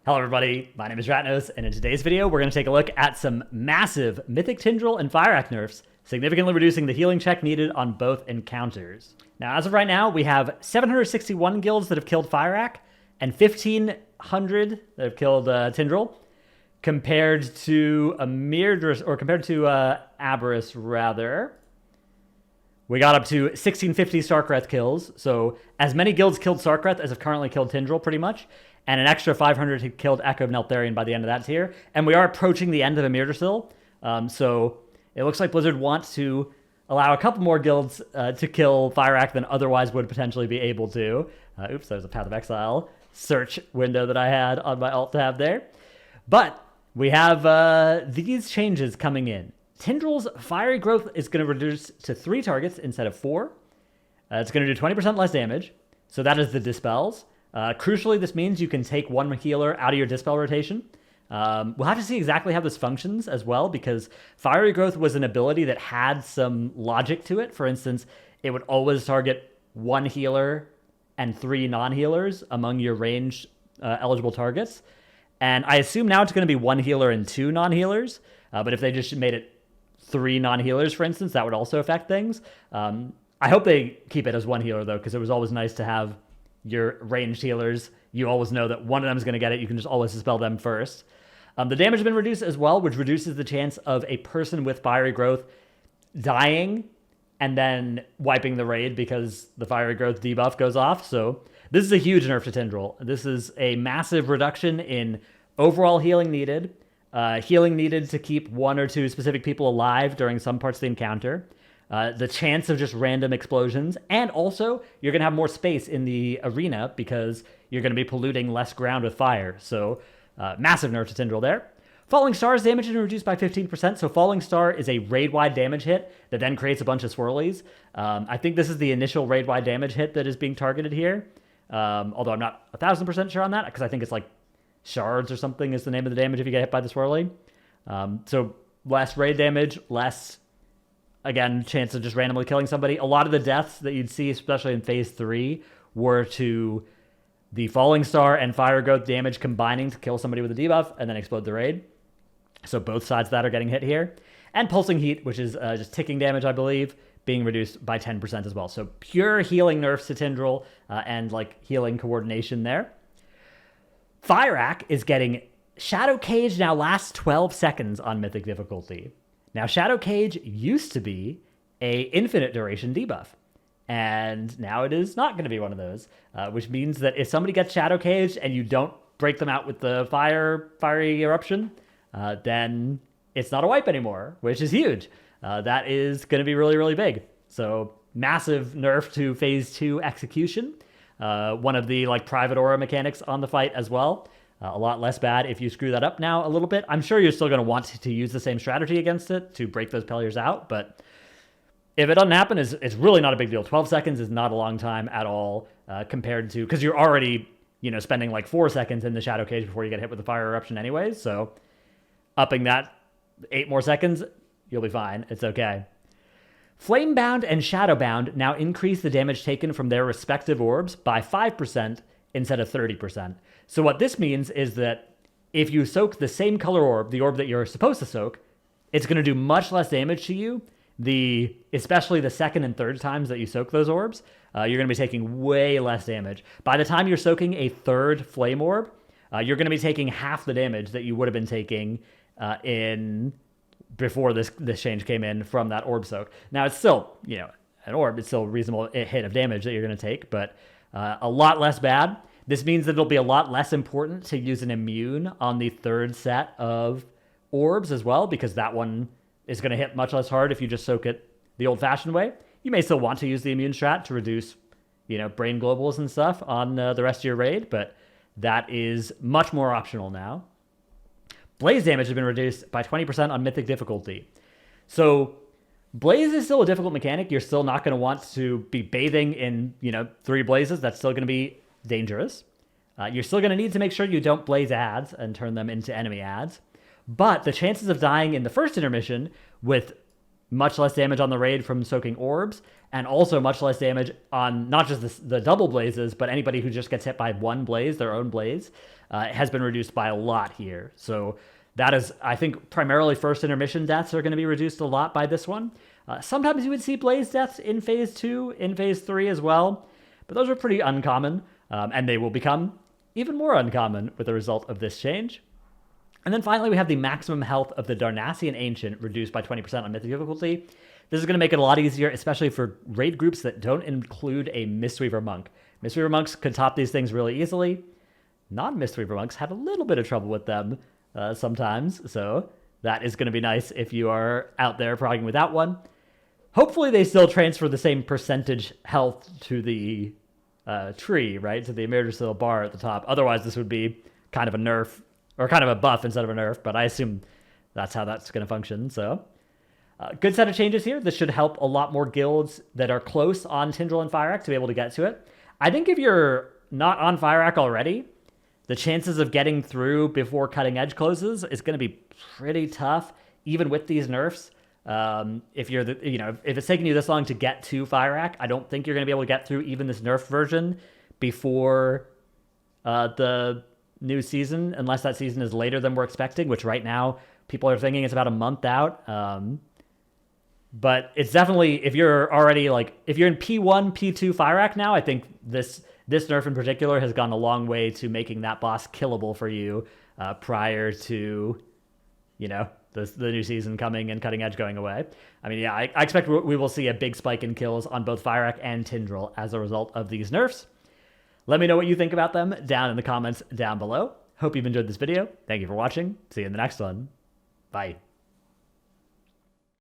Hello everybody, my name is Ratnos, and in today's video we're going to take a look at some massive Mythic Tindral and Fyrakk nerfs, significantly reducing the healing check needed on both encounters. Now as of right now, we have 761 guilds that have killed Fyrakk, and 1,500 that have killed Tindral, compared to Aberrus rather. We got up to 1650 Starkreth kills, so as many guilds killed Starkreth as have currently killed Tindral pretty much, and an extra 500 had killed Echo of Neltharion by the end of that tier. And we are approaching the end of Amirdasil, so it looks like Blizzard wants to allow a couple more guilds to kill Fyrakk than otherwise would potentially be able to. Oops, there's a Path of Exile search window that I had on my alt tab there. But we have these changes coming in. Tindral's fiery growth is going to reduce to 3 targets instead of 4. It's going to do 20% less damage, so that is the dispels. Crucially, this means you can take one healer out of your dispel rotation. We'll have to see exactly how this functions as well, because fiery growth was an ability that had some logic to it. For instance, it would always target 1 healer and 3 non-healers among your ranged eligible targets. And I assume now it's going to be 1 healer and 2 non-healers. But if they just made it 3 non-healers, for instance, that would also affect things. I hope they keep it as 1 healer, though, because it was always nice to have your ranged healers. You always know that one of them is going to get it. You can just always dispel them first. The damage has been reduced as well, which reduces the chance of a person with fiery growth dying and then wiping the raid because the fiery growth debuff goes off. So this is a huge nerf to Tindral. This is a massive reduction in overall healing needed. Healing needed to keep 1 or 2 specific people alive during some parts of the encounter. The chance of just random explosions, and also you're going to have more space in the arena because you're going to be polluting less ground with fire. So massive nerf to Tindral there. Falling Star's damage is reduced by 15%, so Falling Star is a raid-wide damage hit that then creates a bunch of swirlies. I think this is the initial raid-wide damage hit that is being targeted here, although I'm not 1,000% sure on that, because I think it's like shards or something is the name of the damage if you get hit by the swirly. So less raid damage, less, again, chance of just randomly killing somebody. A lot of the deaths that you'd see, especially in Phase 3, were to the Falling Star and Fire Growth damage combining to kill somebody with a debuff and then explode the raid. So both sides of that are getting hit here. And Pulsing Heat, which is just ticking damage, I believe, being reduced by 10% as well. So pure healing nerfs to Tindral and like healing coordination there. Fyrakk is getting Shadow Cage now lasts 12 seconds on Mythic difficulty. Now, Shadow Cage used to be a infinite duration debuff, and now it is not going to be one of those, which means that if somebody gets Shadow Cage and you don't break them out with the fiery eruption, then it's not a wipe anymore, which is huge. That is going to be really, really big. So massive nerf to Phase 2 execution. One of the like private aura mechanics on the fight as well. A lot less bad if you screw that up now a little bit. I'm sure you're still going to want to use the same strategy against it to break those Pelliers out, but if it doesn't happen, it's really not a big deal. 12 seconds is not a long time at all compared to, because you're already spending like 4 seconds in the Shadow Cage before you get hit with the Fire Eruption anyways, so upping that 8 more seconds, you'll be fine. It's okay. Flamebound and Shadowbound now increase the damage taken from their respective orbs by 5% instead of 30%. So what this means is that if you soak the same color orb, the orb that you're supposed to soak, it's going to do much less damage to you. Especially the second and third times that you soak those orbs, you're going to be taking way less damage. By the time you're soaking a third flame orb, you're going to be taking half the damage that you would have been taking before this change came in from that orb soak. Now, it's still, an orb. It's still a reasonable hit of damage that you're going to take, but a lot less bad. This means that it'll be a lot less important to use an immune on the third set of orbs as well, because that one is going to hit much less hard if you just soak it the old-fashioned way. You may still want to use the immune strat to reduce, brain globals and stuff on the rest of your raid, but that is much more optional now. Blaze damage has been reduced by 20% on Mythic difficulty. So Blaze is still a difficult mechanic. You're still not going to want to be bathing in, 3 blazes. That's still going to be dangerous. You're still going to need to make sure you don't blaze ads and turn them into enemy ads. But the chances of dying in the first intermission with much less damage on the raid from soaking orbs, and also much less damage on not just the double blazes, but anybody who just gets hit by one blaze, their own blaze, has been reduced by a lot here. So that is, I think, primarily first intermission deaths are going to be reduced a lot by this one. Sometimes you would see blaze deaths in Phase 2, in Phase 3 as well, but those are pretty uncommon, and they will become even more uncommon with the result of this change. And then finally, we have the maximum health of the Darnassian Ancient reduced by 20% on Mythic difficulty. This is going to make it a lot easier, especially for raid groups that don't include a Mistweaver Monk. Mistweaver Monks could top these things really easily. Non-Mistweaver Monks had a little bit of trouble with them sometimes, so that is going to be nice if you are out there progging without one. Hopefully they still transfer the same percentage health to the tree, right? To the Emergency bar at the top. Otherwise, this would be kind of a nerf, or kind of a buff instead of a nerf, but I assume that's how that's going to function, so... good set of changes here. This should help a lot more guilds that are close on Tindral and Fyrakk to be able to get to it. I think if you're not on Fyrakk already, the chances of getting through before Cutting Edge closes is going to be pretty tough, even with these nerfs. If you're if it's taking you this long to get to Fyrakk, I don't think you're going to be able to get through even this nerf version before the new season, unless that season is later than we're expecting, which right now people are thinking it's about a month out. But it's definitely, if you're already if you're in P1, P2 Fyrakk now, I think this nerf in particular has gone a long way to making that boss killable for you prior to, the new season coming and Cutting Edge going away. I mean, yeah, I expect we will see a big spike in kills on both Fyrakk and Tindral as a result of these nerfs. Let me know what you think about them down in the comments down below. Hope you've enjoyed this video. Thank you for watching. See you in the next one. Bye.